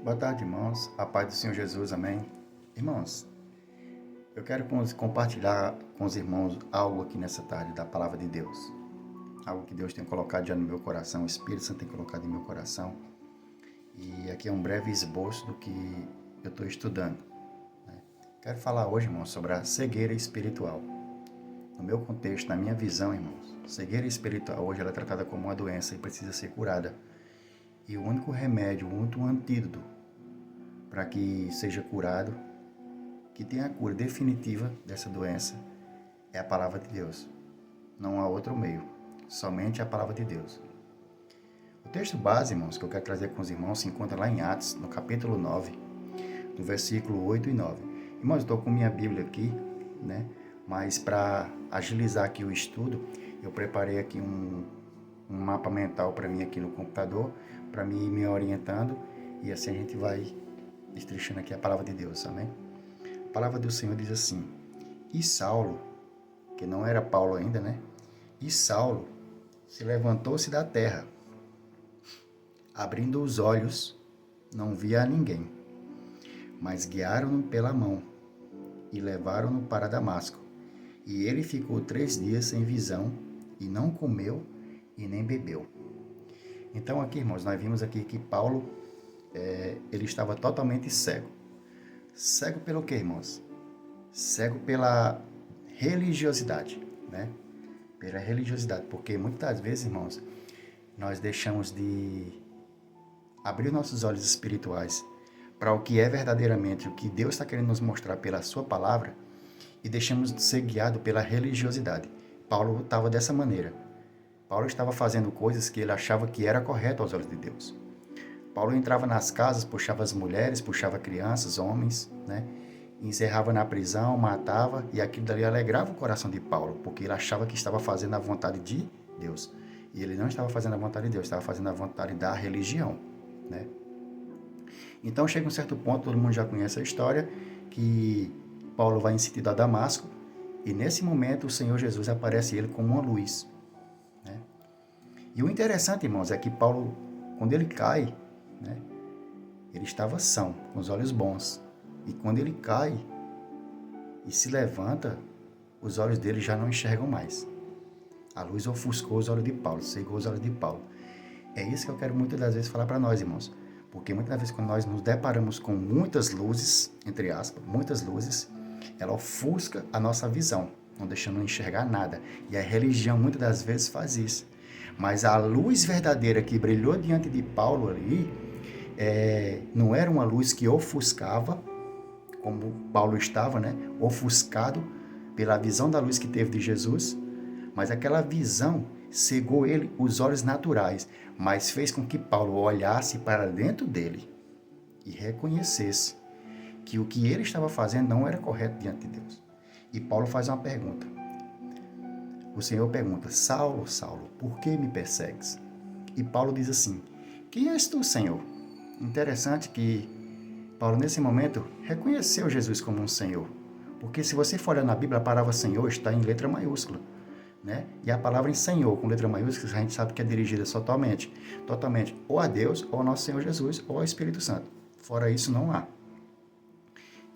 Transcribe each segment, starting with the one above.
Boa tarde, irmãos. A paz do Senhor Jesus, amém. Irmãos, eu quero compartilhar com os irmãos algo aqui nessa tarde da palavra de Deus. Algo que Deus tem colocado já no meu coração, o Espírito Santo tem colocado em meu coração. E aqui é um breve esboço do que eu estou estudando. Quero falar hoje, irmãos, sobre a cegueira espiritual. No meu contexto, na minha visão, irmãos, cegueira espiritual hoje ela é tratada como uma doença e precisa ser curada. E o único remédio, o único antídoto para que seja curado, que tenha a cura definitiva dessa doença, é a palavra de Deus. Não há outro meio, somente a palavra de Deus. O texto base, irmãos, que eu quero trazer com os irmãos se encontra lá em Atos, no capítulo 9, no versículo 8 e 9. Irmãos, eu estou com minha Bíblia aqui, né? Mas para agilizar aqui o estudo, eu preparei aqui um mapa mental para mim aqui no computador, para mim ir me orientando, e assim a gente vai estrechando aqui a palavra de Deus, amém? A palavra do Senhor diz assim: e Saulo, que não era Paulo ainda, né? E Saulo se levantou-se da terra, abrindo os olhos, não via a ninguém, mas guiaram-no pela mão e levaram-no para Damasco. E ele ficou 3 dias sem visão, e não comeu e nem bebeu. Então aqui, irmãos, nós vimos aqui que Paulo, ele estava totalmente cego. Cego pelo quê, irmãos? Cego pela religiosidade, né? Pela religiosidade, porque muitas vezes, irmãos, nós deixamos de abrir nossos olhos espirituais para o que é verdadeiramente, o que Deus está querendo nos mostrar pela sua palavra, e deixamos de ser guiado pela religiosidade. Paulo estava dessa maneira. Paulo estava fazendo coisas que ele achava que era correto aos olhos de Deus. Paulo entrava nas casas, puxava as mulheres, puxava crianças, homens, né? Encerrava na prisão, matava, e aquilo dali alegrava o coração de Paulo, porque ele achava que estava fazendo a vontade de Deus. E ele não estava fazendo a vontade de Deus, estava fazendo a vontade da religião, né? Então chega um certo ponto, todo mundo já conhece a história, que Paulo vai em sentido a Damasco, e nesse momento o Senhor Jesus aparece a ele como uma luz, né? E o interessante, irmãos, é que Paulo, quando ele cai, né, ele estava são, com os olhos bons. E quando ele cai e se levanta, os olhos dele já não enxergam mais. A luz ofuscou os olhos de Paulo, cegou os olhos de Paulo. É isso que eu quero muitas das vezes falar para nós, irmãos. Porque muitas das vezes quando nós nos deparamos com muitas luzes, entre aspas, muitas luzes, ela ofusca a nossa visão, não deixando enxergar nada. E a religião muitas das vezes faz isso. Mas a luz verdadeira que brilhou diante de Paulo ali, não era uma luz que ofuscava, como Paulo estava, né? Ofuscado pela visão da luz que teve de Jesus, mas aquela visão cegou ele os olhos naturais, mas fez com que Paulo olhasse para dentro dele e reconhecesse que o que ele estava fazendo não era correto diante de Deus. E Paulo faz uma pergunta. O Senhor pergunta: Saulo, Saulo, por que me persegues? E Paulo diz assim: quem és tu, Senhor? Interessante que Paulo, nesse momento, reconheceu Jesus como um Senhor. Porque se você for olhar na Bíblia, a palavra Senhor está em letra maiúscula, né? E a palavra em Senhor, com letra maiúscula, a gente sabe que é dirigida totalmente ou a Deus, ou ao nosso Senhor Jesus, ou ao Espírito Santo. Fora isso, não há.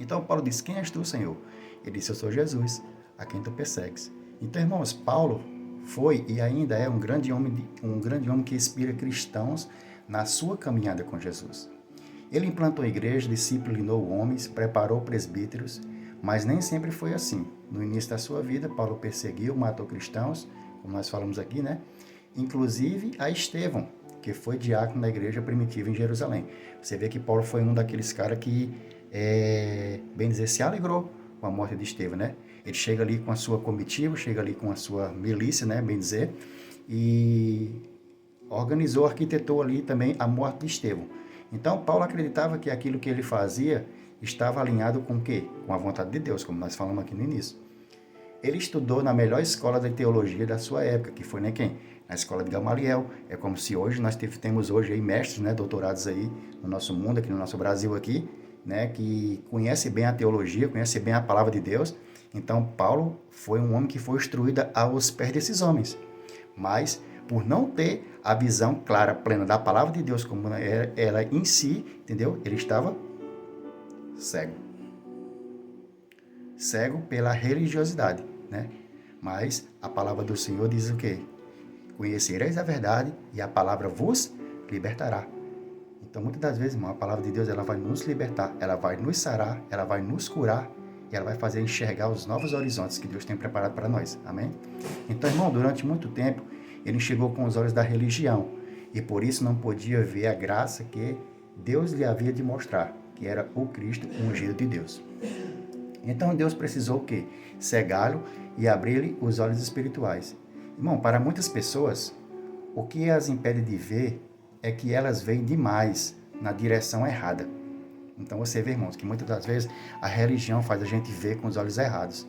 Então, Paulo diz: quem és tu, Senhor? Ele disse: eu sou Jesus, a quem tu persegues. Então, irmãos, Paulo foi e ainda é um grande homem que inspira cristãos na sua caminhada com Jesus. Ele implantou a igreja, disciplinou homens, preparou presbíteros, mas nem sempre foi assim. No início da sua vida, Paulo perseguiu, matou cristãos, como nós falamos aqui, né? Inclusive a Estevão, que foi diácono da igreja primitiva em Jerusalém. Você vê que Paulo foi um daqueles caras que, bem dizer, se alegrou com a morte de Estevão, né? Ele chega ali com a sua comitiva, chega ali com a sua milícia, né, bem dizer, e organizou, arquitetou ali também a morte de Estevão. Então, Paulo acreditava que aquilo que ele fazia estava alinhado com o quê? Com a vontade de Deus, como nós falamos aqui no início. Ele estudou na melhor escola de teologia da sua época, que foi, né, quem? Na escola de Gamaliel. É como se hoje nós temos hoje aí mestres, né, doutorados aí no nosso mundo, aqui no nosso Brasil aqui, né, que conhece bem a teologia, conhece bem a palavra de Deus. Então, Paulo foi um homem que foi instruído aos pés desses homens. Mas por não ter a visão clara, plena da palavra de Deus, como ela em si, entendeu? Ele estava cego. Cego pela religiosidade, né? Mas a palavra do Senhor diz o quê? Conhecereis a verdade e a palavra vos libertará. Então, muitas das vezes, irmão, a palavra de Deus, ela vai nos libertar, ela vai nos sarar, ela vai nos curar e ela vai fazer enxergar os novos horizontes que Deus tem preparado para nós. Amém? Então, irmão, durante muito tempo, ele enxergou com os olhos da religião e por isso não podia ver a graça que Deus lhe havia de mostrar, que era o Cristo, o ungido de Deus. Então, Deus precisou o quê? Cegá-lo e abrir-lhe os olhos espirituais. Irmão, para muitas pessoas, o que as impede de ver é que elas veem demais na direção errada. Então você vê, irmãos, que muitas das vezes a religião faz a gente ver com os olhos errados.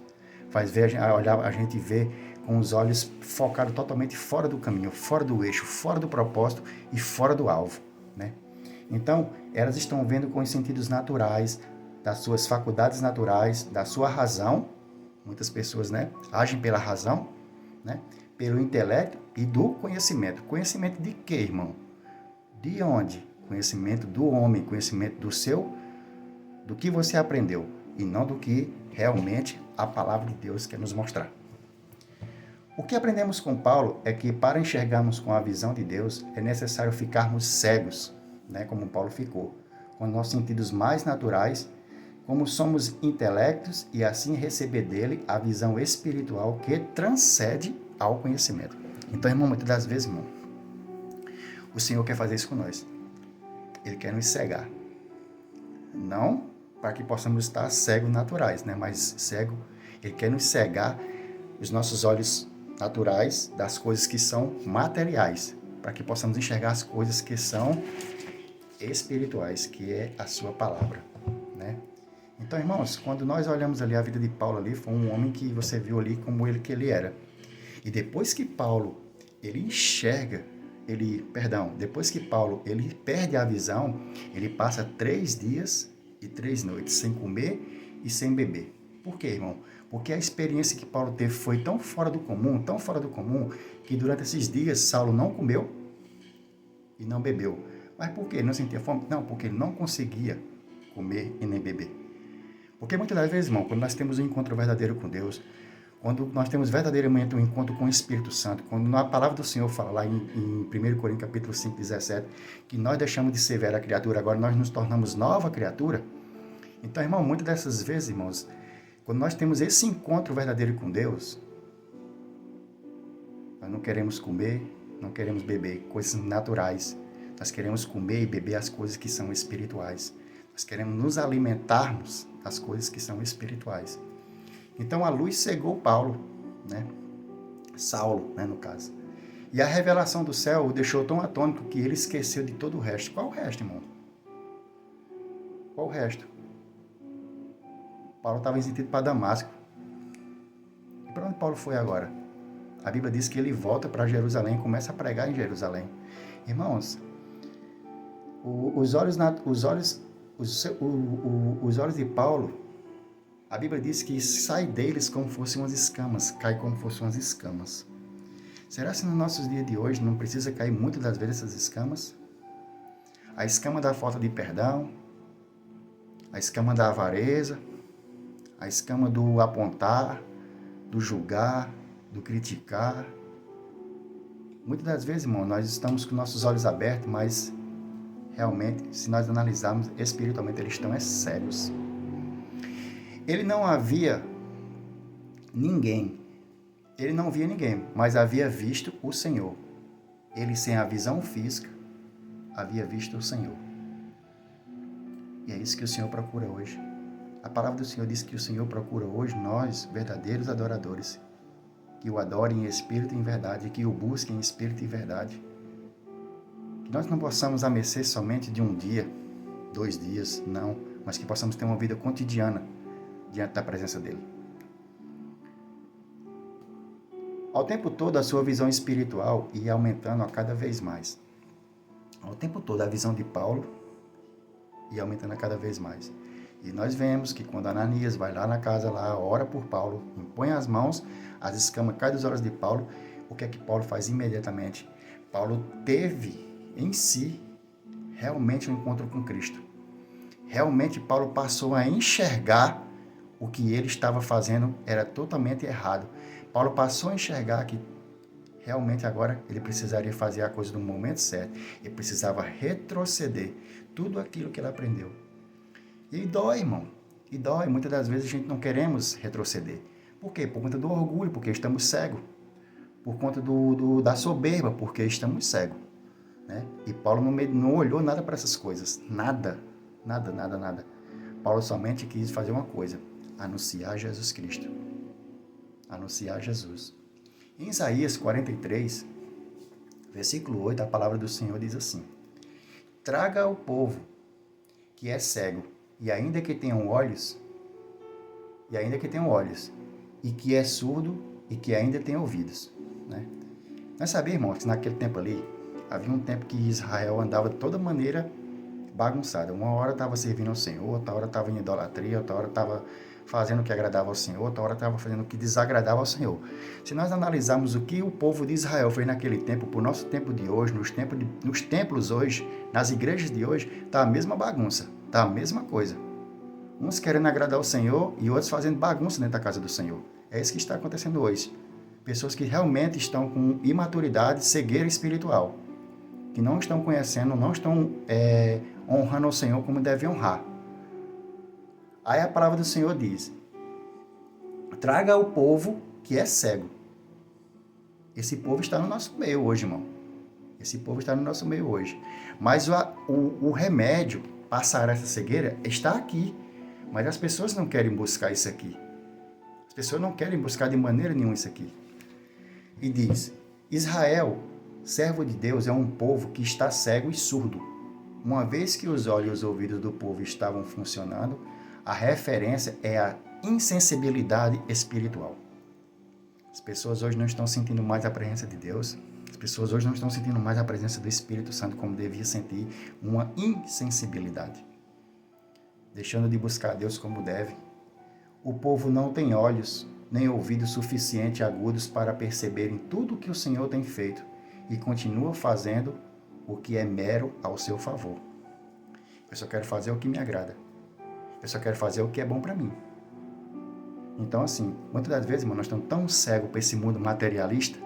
Faz ver a gente ver com os olhos focados totalmente fora do caminho, fora do eixo, fora do propósito e fora do alvo, né? Então, elas estão vendo com os sentidos naturais, das suas faculdades naturais, da sua razão. Muitas pessoas, né, agem pela razão, né, pelo intelecto e do conhecimento. Conhecimento de quê, irmão? De onde? Conhecimento do homem, conhecimento do que você aprendeu e não do que realmente a palavra de Deus quer nos mostrar. O que aprendemos com Paulo é que para enxergarmos com a visão de Deus é necessário ficarmos cegos, né, como Paulo ficou, com nossos sentidos mais naturais, como somos intelectos e assim receber dele a visão espiritual que transcende ao conhecimento. Então, irmão, muitas das vezes, irmão, o Senhor quer fazer isso com nós. Ele quer nos cegar. Não para que possamos estar cegos naturais, né? Mas cego, ele quer nos cegar os nossos olhos naturais das coisas que são materiais, para que possamos enxergar as coisas que são espirituais, que é a sua palavra, né? Então, irmãos, quando nós olhamos ali a vida de Paulo ali, foi um homem que você viu ali como ele que ele era. E depois que Paulo, depois que Paulo, ele perde a visão, ele passa 3 dias e 3 noites sem comer e sem beber. Por quê, irmão? Porque a experiência que Paulo teve foi tão fora do comum, que durante esses dias Saulo não comeu e não bebeu. Mas por quê? Ele não sentia fome? Não, porque ele não conseguia comer e nem beber. Porque muitas das vezes, irmão, quando nós temos um encontro verdadeiro com Deus, quando nós temos verdadeiramente um encontro com o Espírito Santo, quando a palavra do Senhor fala lá em 1 Coríntios capítulo 5, 17, que nós deixamos de ser velha criatura, agora nós nos tornamos nova criatura. Então, irmão, muitas dessas vezes, irmãos, quando nós temos esse encontro verdadeiro com Deus, nós não queremos comer, não queremos beber coisas naturais. Nós queremos comer e beber as coisas que são espirituais. Nós queremos nos alimentarmos das coisas que são espirituais. Então a luz cegou Paulo, né? Saulo, né, no caso. E a revelação do céu o deixou tão atônito que ele esqueceu de todo o resto. Qual o resto, irmão? Qual o resto? Paulo estava em sentido para Damasco. E para onde Paulo foi agora? A Bíblia diz que ele volta para Jerusalém e começa a pregar em Jerusalém. Irmãos, os olhos de Paulo, a Bíblia diz que sai deles como fossem umas escamas, cai como fossem umas escamas. Será que nos nossos dias de hoje não precisa cair muitas das vezes essas escamas? A escama da falta de perdão, a escama da avareza, a escama do apontar, do julgar, do criticar. Muitas das vezes, irmão, nós estamos com nossos olhos abertos, mas realmente, se nós analisarmos espiritualmente, eles estão cegos. Ele não havia ninguém, ele não via ninguém, mas havia visto o Senhor. Ele, sem a visão física, havia visto o Senhor. E é isso que o Senhor procura hoje. A palavra do Senhor diz que o Senhor procura hoje nós, verdadeiros adoradores, que o adorem em espírito e em verdade, que o busquem em espírito e verdade. Que nós não possamos a mercê somente de um dia, 2 dias, não, mas que possamos ter uma vida cotidiana diante da presença dele. Ao tempo todo, a sua visão espiritual ia aumentando a cada vez mais. Ao tempo todo, a visão de Paulo ia aumentando a cada vez mais. E nós vemos que quando Ananias vai lá na casa, lá, ora por Paulo, impõe as mãos, as escamas caem dos olhos de Paulo, o que é que Paulo faz imediatamente? Paulo teve em si realmente um encontro com Cristo. Realmente Paulo passou a enxergar o que ele estava fazendo era totalmente errado. Paulo passou a enxergar que realmente agora ele precisaria fazer a coisa no momento certo. Ele precisava retroceder tudo aquilo que ele aprendeu. E dói, irmão. E dói. Muitas das vezes a gente não queremos retroceder. Por quê? Por conta do orgulho, porque estamos cegos. Por conta da soberba, porque estamos cegos. Né? E Paulo não olhou nada para essas coisas. Nada. Nada, nada, nada. Paulo somente quis fazer uma coisa. Anunciar Jesus Cristo. Anunciar Jesus. Em Isaías 43, versículo 8, a palavra do Senhor diz assim: traga ao povo que é cego, e ainda que tenham olhos, e que é surdo, e que ainda tem ouvidos. Né? Nós sabemos, irmãos, que naquele tempo ali, havia um tempo que Israel andava de toda maneira bagunçada. Uma hora estava servindo ao Senhor, outra hora estava em idolatria, outra hora estava fazendo o que agradava ao Senhor, outra hora estava fazendo o que desagradava ao Senhor. Se nós analisarmos o que o povo de Israel fez naquele tempo, por nosso tempo de hoje, nos templos hoje, nas igrejas de hoje, está a mesma bagunça, está a mesma coisa. Uns querendo agradar ao Senhor e outros fazendo bagunça dentro da casa do Senhor. É isso que está acontecendo hoje. Pessoas que realmente estão com imaturidade, cegueira espiritual, que não estão conhecendo, não estão honrando ao Senhor como deve honrar. Aí a palavra do Senhor diz: traga ao povo que é cego. Esse povo está no nosso meio hoje, irmão. Esse povo está no nosso meio hoje. Mas o remédio para sarar essa cegueira está aqui. Mas as pessoas não querem buscar isso aqui. As pessoas não querem buscar de maneira nenhuma isso aqui. E diz: Israel, servo de Deus, é um povo que está cego e surdo. Uma vez que os olhos e os ouvidos do povo estavam funcionando, a referência é a insensibilidade espiritual. As pessoas hoje não estão sentindo mais a presença de Deus. As pessoas hoje não estão sentindo mais a presença do Espírito Santo como devia sentir, uma insensibilidade. Deixando de buscar Deus como deve. O povo não tem olhos, nem ouvidos suficiente agudos para perceberem tudo o que o Senhor tem feito e continua fazendo o que é mero ao seu favor. Eu só quero fazer o que me agrada. Eu só quero fazer o que é bom para mim. Então, assim, muitas das vezes, irmão, nós estamos tão cegos para esse mundo materialista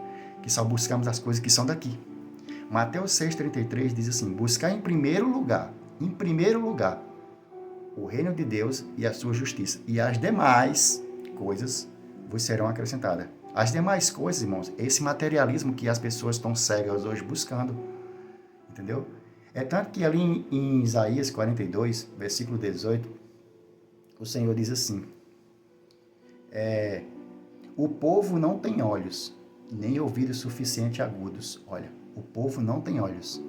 que só buscamos as coisas que são daqui. Mateus 6,33 diz assim: buscar em primeiro lugar, o reino de Deus e a sua justiça, e as demais coisas vos serão acrescentadas. As demais coisas, irmãos, esse materialismo que as pessoas estão cegas hoje buscando, entendeu? É tanto que ali em Isaías 42, versículo 18, o Senhor diz assim: o povo não tem olhos, nem ouvidos suficiente agudos. Olha, o povo não tem olhos,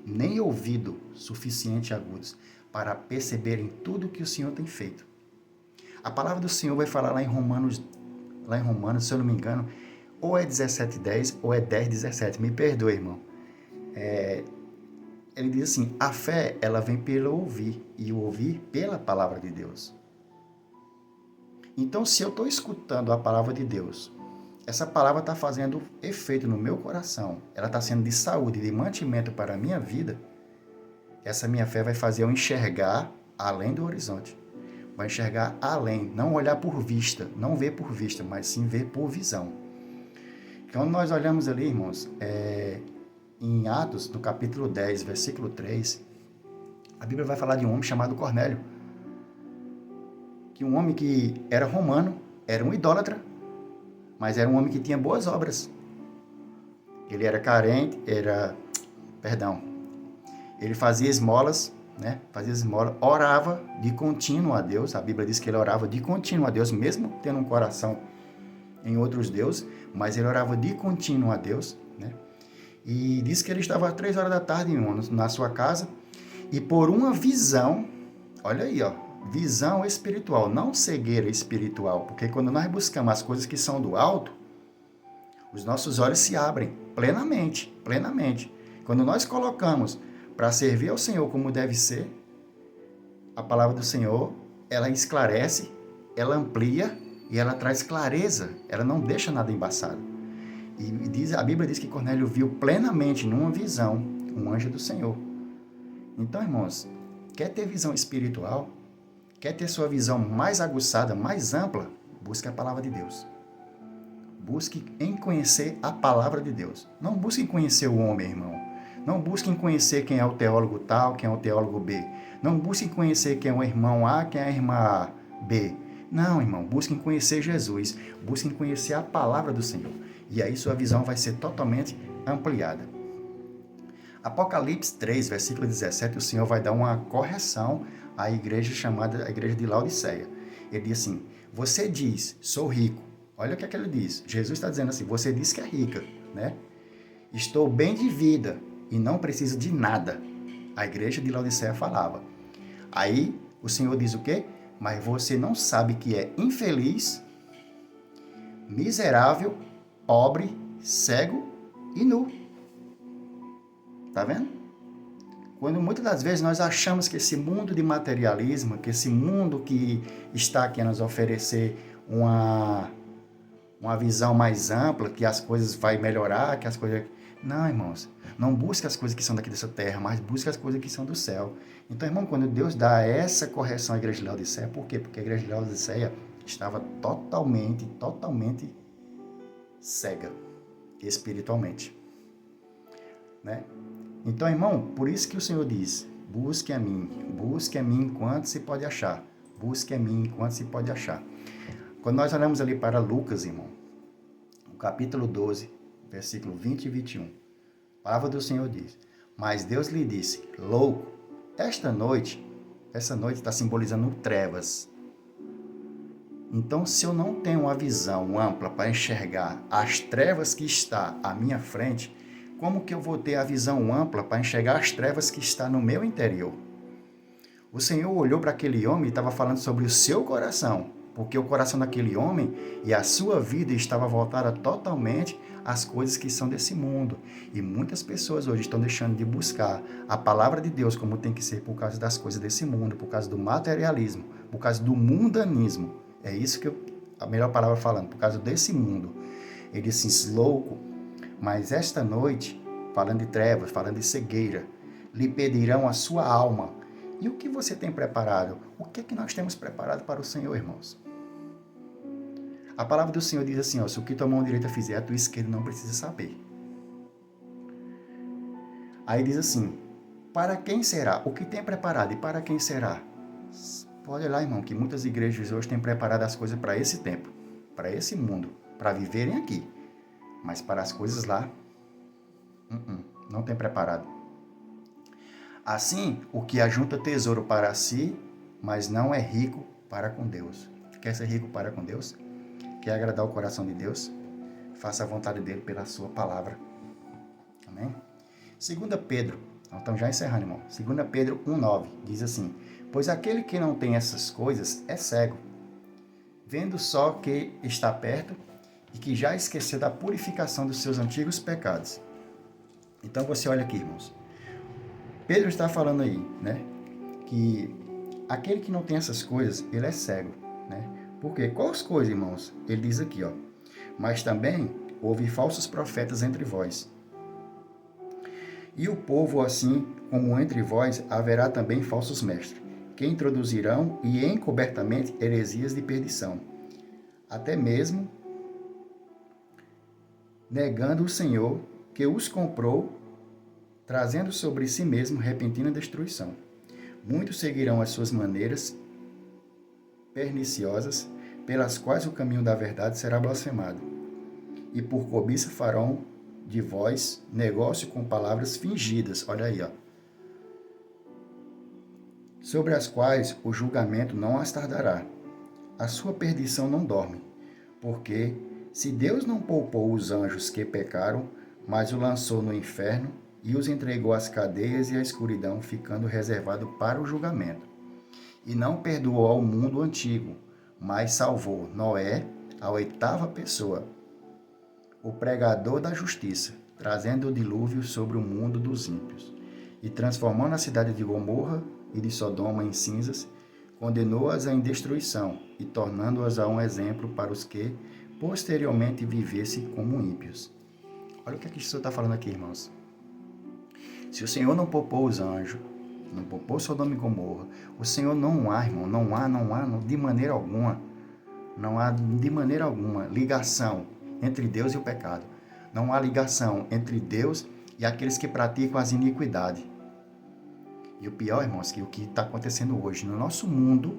nem ouvido suficiente agudos para perceberem tudo que o Senhor tem feito. A palavra do Senhor vai falar lá em Romanos, se eu não me engano, ou é 17:10 ou é 10:17. Me perdoe, irmão. Ele diz assim: a fé, ela vem pelo ouvir, e o ouvir pela palavra de Deus. Então, se eu estou escutando a palavra de Deus, essa palavra está fazendo efeito no meu coração, ela está sendo de saúde, de mantimento para a minha vida, essa minha fé vai fazer eu enxergar além do horizonte. Vai enxergar além, não olhar por vista, não ver por vista, mas sim ver por visão. Quando nós olhamos ali, irmãos, em Atos, no capítulo 10, versículo 3, a Bíblia vai falar de um homem chamado Cornélio, que um homem que era romano, era um idólatra, mas era um homem que tinha boas obras. Ele era carente, ele fazia esmolas, né? Orava de contínuo a Deus. A Bíblia diz que ele orava de contínuo a Deus, mesmo tendo um coração em outros deuses, mas ele orava de contínuo a Deus, né? E diz que ele estava às 3 horas da tarde na sua casa, e por uma visão, olha aí, visão espiritual, não cegueira espiritual, porque quando nós buscamos as coisas que são do alto, os nossos olhos se abrem plenamente. Quando nós colocamos para servir ao Senhor como deve ser, a palavra do Senhor, ela esclarece, ela amplia e ela traz clareza, ela não deixa nada embaçado. E a Bíblia diz que Cornélio viu plenamente, numa visão, um anjo do Senhor. Então, irmãos, quer ter visão espiritual? Quer ter sua visão mais aguçada, mais ampla? Busque a palavra de Deus. Busque em conhecer a palavra de Deus. Não busque em conhecer o homem, irmão. Não busque em conhecer quem é o teólogo tal, quem é o teólogo B. Não busque em conhecer quem é o irmão A, quem é a irmã B. Não, irmão, busque em conhecer Jesus. Busque em conhecer a palavra do Senhor. E aí sua visão vai ser totalmente ampliada. Apocalipse 3, versículo 17, o Senhor vai dar uma correção à igreja chamada a igreja de Laodiceia. Ele diz assim, você diz, sou rico. Olha o que é que ele diz. Jesus está dizendo assim, você diz que é rica, né? Estou bem de vida e não preciso de nada. A igreja de Laodiceia falava. Aí o Senhor diz o quê? Mas você não sabe que é infeliz, miserável, pobre, cego e nu. Tá vendo? Quando muitas das vezes nós achamos que esse mundo de materialismo, que esse mundo que está aqui a nos oferecer uma visão mais ampla, que as coisas vai melhorar, que as coisas... Não, irmãos, não busque as coisas que são daqui dessa terra, mas busque as coisas que são do céu. Então, irmão, quando Deus dá essa correção à igreja de Laodiceia, por quê? Porque a igreja de Laodiceia estava totalmente cega, espiritualmente, né? Então, irmão, por isso que o Senhor diz, busque a mim enquanto se pode achar. Busque a mim enquanto se pode achar. Quando nós olhamos ali para Lucas, irmão, no capítulo 12, versículo 20 e 21, a palavra do Senhor diz, mas Deus lhe disse, louco, essa noite está simbolizando trevas. Então, se eu não tenho uma visão ampla para enxergar as trevas que está à minha frente, como que eu vou ter a visão ampla para enxergar as trevas que está no meu interior? O Senhor olhou para aquele homem e estava falando sobre o seu coração, porque o coração daquele homem e a sua vida estava voltada totalmente às coisas que são desse mundo. E muitas pessoas hoje estão deixando de buscar a palavra de Deus como tem que ser por causa das coisas desse mundo, por causa do materialismo, por causa do mundanismo. É isso que a melhor palavra falando, por causa desse mundo. Ele disse assim, louco, mas esta noite, falando de trevas, falando de cegueira, lhe pedirão a sua alma. E o que você tem preparado? O que é que nós temos preparado para o Senhor, irmãos? A palavra do Senhor diz assim, ó, se o que tua mão direita fizer, a tua esquerda não precisa saber. Aí diz assim, para quem será? O que tem preparado e para quem será? Olha lá, irmão, que muitas igrejas hoje têm preparado as coisas para esse tempo, para esse mundo, para viverem aqui. Mas para as coisas lá, não tem preparado. Assim, o que ajunta tesouro para si, mas não é rico para com Deus. Quer ser rico para com Deus? Quer agradar o coração de Deus? Faça a vontade dele pela sua palavra. Amém? 2 Pedro, então já encerrando, irmão. 2 Pedro 1,9 diz assim, pois aquele que não tem essas coisas é cego, vendo só que está perto e que já esqueceu da purificação dos seus antigos pecados. Então você olha aqui, irmãos. Pedro está falando aí, né, que aquele que não tem essas coisas, ele é cego, né? Por quê? Quais coisas, irmãos? Ele diz aqui, ó. Mas também houve falsos profetas entre vós. E o povo, assim como entre vós, haverá também falsos mestres, que introduzirão e encobertamente heresias de perdição, até mesmo negando o Senhor que os comprou, trazendo sobre si mesmo repentina destruição. Muitos seguirão as suas maneiras perniciosas, pelas quais o caminho da verdade será blasfemado. E por cobiça farão de vós negócio com palavras fingidas. Olha aí, ó. Sobre as quais o julgamento não as tardará. A sua perdição não dorme, porque se Deus não poupou os anjos que pecaram, mas o lançou no inferno e os entregou às cadeias e à escuridão, ficando reservado para o julgamento. E não perdoou ao mundo antigo, mas salvou Noé, a oitava pessoa, o pregador da justiça, trazendo o dilúvio sobre o mundo dos ímpios. E transformando a cidade de Gomorra e de Sodoma em cinzas, condenou-as em destruição e tornando-as a um exemplo para os que posteriormente vivessem como ímpios. Olha o que Jesus está falando aqui, irmãos. Se o Senhor não poupou os anjos, não poupou Sodoma e Gomorra, o Senhor não há, irmão, não há, de maneira alguma, não há de maneira alguma ligação entre Deus e o pecado. Não há ligação entre Deus e aqueles que praticam as iniquidades. E o pior, irmãos, que o que está acontecendo hoje no nosso mundo,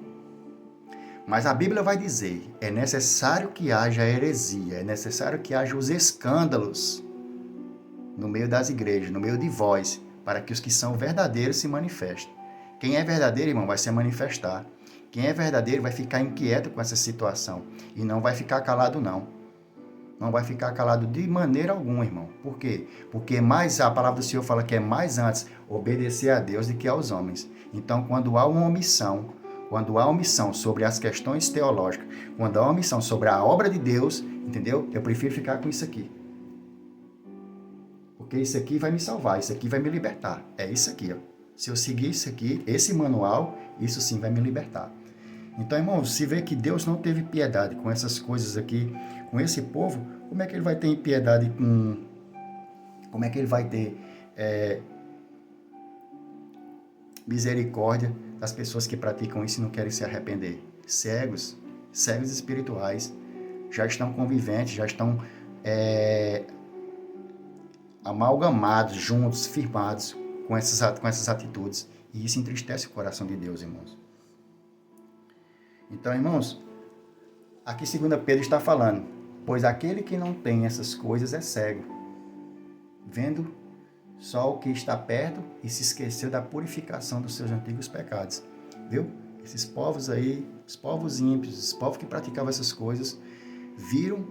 mas a Bíblia vai dizer, é necessário que haja heresia, é necessário que haja os escândalos no meio das igrejas, no meio de vós, para que os que são verdadeiros se manifestem. Quem é verdadeiro, irmão, vai se manifestar. Quem é verdadeiro vai ficar inquieto com essa situação e não vai ficar calado, não. Não vai ficar calado de maneira alguma, irmão. Por quê? Porque a palavra do Senhor fala que é mais antes obedecer a Deus do que aos homens. Então, quando há uma omissão sobre as questões teológicas, quando há uma omissão sobre a obra de Deus, entendeu? Eu prefiro ficar com isso aqui. Porque isso aqui vai me salvar, isso aqui vai me libertar. É isso aqui, ó. Se eu seguir isso aqui, esse manual, isso sim vai me libertar. Então, irmãos, se vê que Deus não teve piedade com essas coisas aqui, com esse povo, como é que ele vai ter piedade com... Como é que ele vai ter misericórdia das pessoas que praticam isso e não querem se arrepender? Cegos espirituais, já estão conviventes, já estão amalgamados, juntos, firmados com essas atitudes. E isso entristece o coração de Deus, irmãos. Então, irmãos, aqui 2 Pedro está falando, pois aquele que não tem essas coisas é cego, vendo só o que está perto e se esqueceu da purificação dos seus antigos pecados. Viu? Esses povos aí, os povos ímpios, os povos que praticavam essas coisas, viram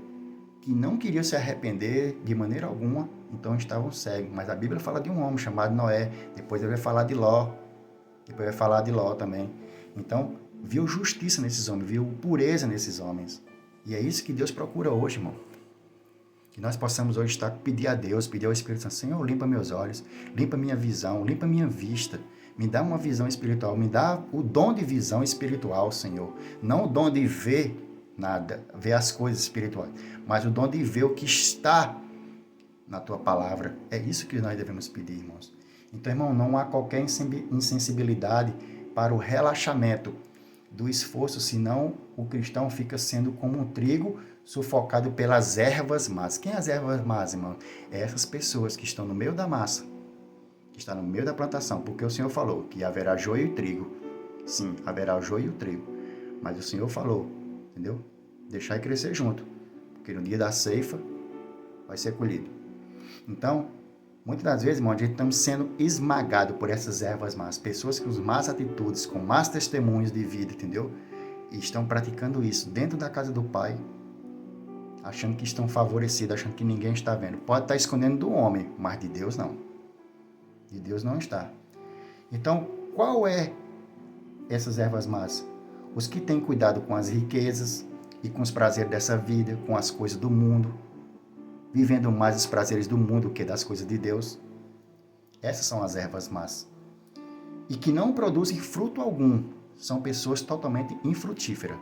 que não queriam se arrepender de maneira alguma, então estavam cegos. Mas a Bíblia fala de um homem chamado Noé, depois ele vai falar de Ló, depois vai falar de Ló também. Então, viu justiça nesses homens, viu pureza nesses homens. E é isso que Deus procura hoje, irmão. Que nós possamos hoje pedir a Deus, pedir ao Espírito Santo, Senhor, limpa meus olhos, limpa minha visão, limpa minha vista, me dá uma visão espiritual, me dá o dom de visão espiritual, Senhor. Não o dom de ver nada, ver as coisas espirituais, mas o dom de ver o que está na Tua palavra. É isso que nós devemos pedir, irmãos. Então, irmão, não há qualquer insensibilidade para o relaxamento do esforço, senão o cristão fica sendo como um trigo sufocado pelas ervas más. Quem é as ervas más, irmão? É essas pessoas que estão no meio da massa, que estão no meio da plantação, porque o Senhor falou que haverá joio e trigo. Sim, haverá o joio e o trigo. Mas o Senhor falou, entendeu? Deixar crescer junto, porque no dia da ceifa vai ser colhido. Então, muitas das vezes, irmão, a gente estamos sendo esmagado por essas ervas más, pessoas com más atitudes, com más testemunhos de vida, entendeu? E estão praticando isso dentro da casa do Pai, achando que estão favorecidos, achando que ninguém está vendo. Pode estar escondendo do homem, mas de Deus não. De Deus não está. Então, qual é essas ervas más? Os que têm cuidado com as riquezas e com os prazeres dessa vida, com as coisas do mundo, vivendo mais os prazeres do mundo que das coisas de Deus. Essas são as ervas más. E que não produzem fruto algum. São pessoas totalmente infrutíferas.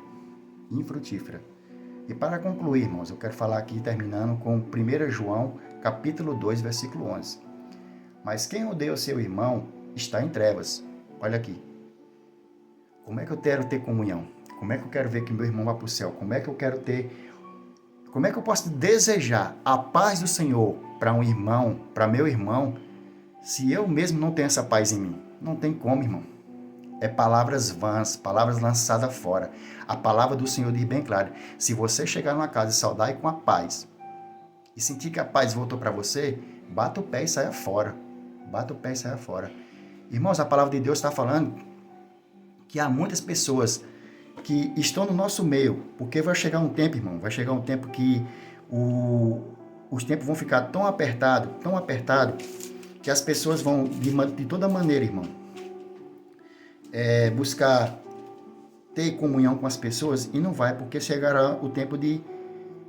E para concluir, irmãos, eu quero falar aqui, terminando com 1 João, capítulo 2, versículo 11. Mas quem odeia o seu irmão está em trevas. Olha aqui. Como é que eu quero ter comunhão? Como é que eu quero ver que meu irmão vai para o céu? Como é que eu posso desejar a paz do Senhor para um irmão, para meu irmão, se eu mesmo não tenho essa paz em mim? Não tem como, irmão. É palavras vãs, palavras lançadas fora. A palavra do Senhor diz bem claro. Se você chegar numa casa e saudar com a paz, e sentir que a paz voltou para você, bata o pé e saia fora. Bata o pé e saia fora. Irmãos, a palavra de Deus está falando que há muitas pessoas que estão no nosso meio, porque vai chegar um tempo, irmão, vai chegar um tempo que os tempos vão ficar tão apertados, que as pessoas vão, de toda maneira, irmão, buscar ter comunhão com as pessoas e não vai, porque chegará o tempo de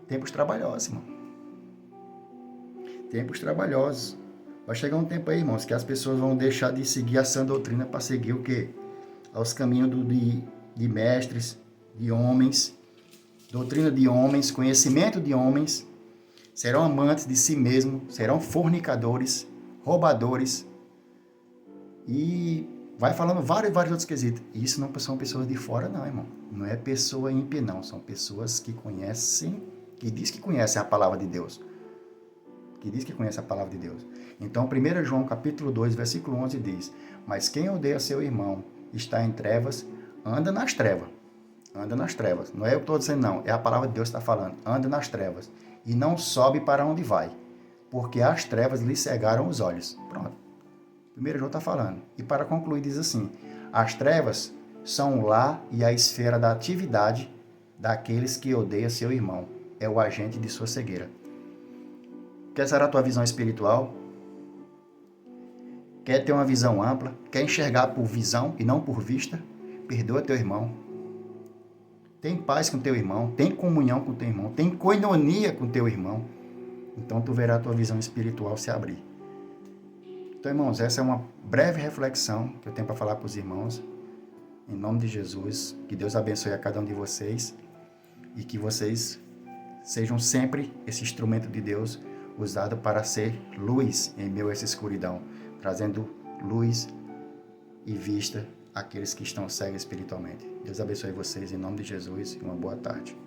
tempos trabalhosos, irmão. Tempos trabalhosos. Vai chegar um tempo aí, irmãos, que as pessoas vão deixar de seguir a sã doutrina para seguir o quê? Aos caminhos de mestres, de homens, doutrina de homens, conhecimento de homens, serão amantes de si mesmos, serão fornicadores, roubadores e vai falando vários outros quesitos. E isso não são pessoas de fora, não, irmão. Não é pessoa ímpia, não. São pessoas que conhecem, que diz que conhecem a palavra de Deus. Que diz que conhece a palavra de Deus. Então, 1 João capítulo 2, versículo 11 diz: mas quem odeia seu irmão está em trevas, anda nas trevas. Anda nas trevas. Não é eu que estou dizendo, não. É a palavra de Deus que está falando. Anda nas trevas. E não sobe para onde vai, porque as trevas lhe cegaram os olhos. Pronto. 1 João está falando. E para concluir, diz assim: as trevas são o lar e a esfera da atividade daqueles que odeiam seu irmão. É o agente de sua cegueira. Quer ser a tua visão espiritual? Quer ter uma visão ampla? Quer enxergar por visão e não por vista? Perdoa teu irmão. Tem paz com teu irmão. Tem comunhão com teu irmão. Tem coinonia com teu irmão. Então tu verá a tua visão espiritual se abrir. Então, irmãos, essa é uma breve reflexão que eu tenho para falar para os irmãos. Em nome de Jesus, que Deus abençoe a cada um de vocês e que vocês sejam sempre esse instrumento de Deus usado para ser luz em meio a essa escuridão, trazendo luz e vista àqueles que estão cegos espiritualmente. Deus abençoe vocês em nome de Jesus e uma boa tarde.